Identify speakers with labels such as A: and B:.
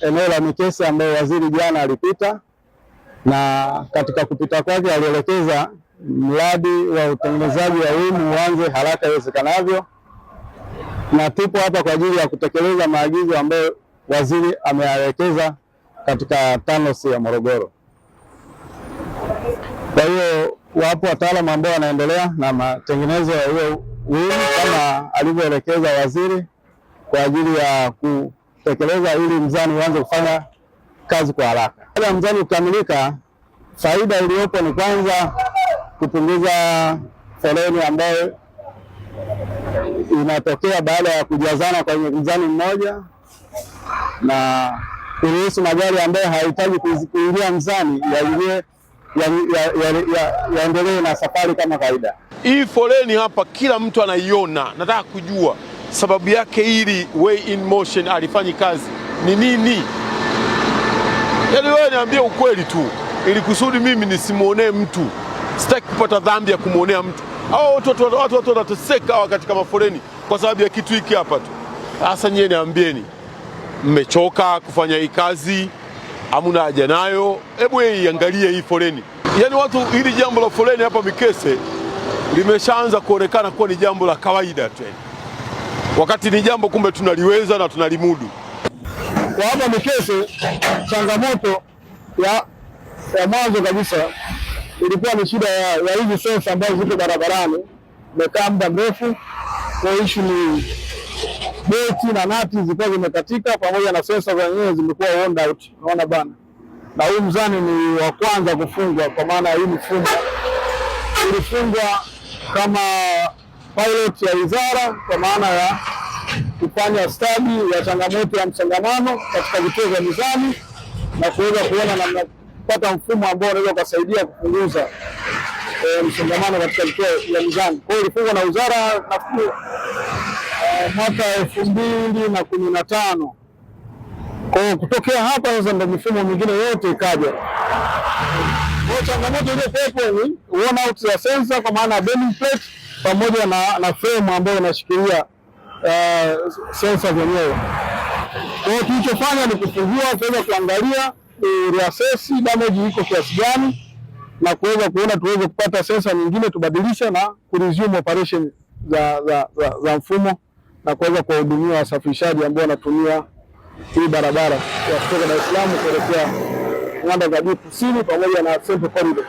A: eneo la Mikese ambayo waziri jana alipita, na katika kupita kwake alielekeza mradi wa utengenezaji wa elimu uanze haraka iwezekanavyo, na tupo hapa kwa ajili ya kutekeleza maagizo ambayo waziri ameelekeza katika TANROADS ya Morogoro. Kwa hiyo wapo wataalamu ambao wanaendelea na matengenezo ya hiyo wing kama alivyoelekeza waziri kwa ajili ya kutekeleza ili mzani uanze kufanya kazi kwa haraka. Baada ya mzani kukamilika, faida iliyopo ni kwanza kupunguza foleni ambayo inatokea baada ya kujazana kwenye mzani mmoja, na kuruhusu magari ambayo hayahitaji kuingia mzani yaendelee na safari kama kawaida.
B: Hii foleni hapa kila mtu anaiona. Nataka kujua sababu yake ili Way in Motion alifanyi kazi ni nini? Yaani wewe niambie ukweli tu, ili kusudi mimi nisimuonee mtu. Sitaki kupata dhambi ya kumuonea mtu. Hao watu wanateseka hawa katika mafoleni kwa sababu ya kitu hiki hapa tu. Sasa nyie niambieni, mmechoka kufanya hii kazi? Hamuna haja nayo? Hebu iangalie hii foleni. Yaani watu, hili jambo la foleni hapa Mikese limeshaanza kuonekana kuwa ni jambo la kawaida tu, wakati ni jambo kumbe tunaliweza na tunalimudu.
A: Kwa hapa Mikese, changamoto ya mwanzo kabisa ilikuwa ni shida ya hizi sensa ambazo ziko barabarani, imekaa muda mrefu. Kwa issue ni beti na nati zilikuwa zimekatika, pamoja na sensa zenyewe zimekuwa worn out. Unaona bana, na huu mzani ni wa kwanza kufungwa, kwa maana hii mifumo ilifungwa kama pilot ya wizara, kwa maana ya kufanya study ya changamoto ya msongamano katika vituo vya mizani na kuweza kuona namna kupata mfumo ambao unaweza kusaidia kupunguza msongamano katika vituo vya mizani. Kwa hiyo ilifungwa na wizara nafikiri mwaka 2015. Kwa hiyo kutokea hapa sasa ndio mifumo mingine yote ikaja. Kwa changamoto ile pepo ni worn out ya sensor, kwa maana bending plate pamoja na frame ambayo inashikilia sensor zenyewe. Kwa hiyo tulichofanya ni kufungua, kuweza kuangalia reassess damage iko kiasi gani, na kuweza kuona tuweze kupata sensor nyingine tubadilisha na kuresume operation za mfumo na kuweza kuwahudumia wasafirishaji ambao wanatumia hii barabara ya kutoka Dar es Salaam kuelekea nyanda za juu kusini pamoja na Central Corridor.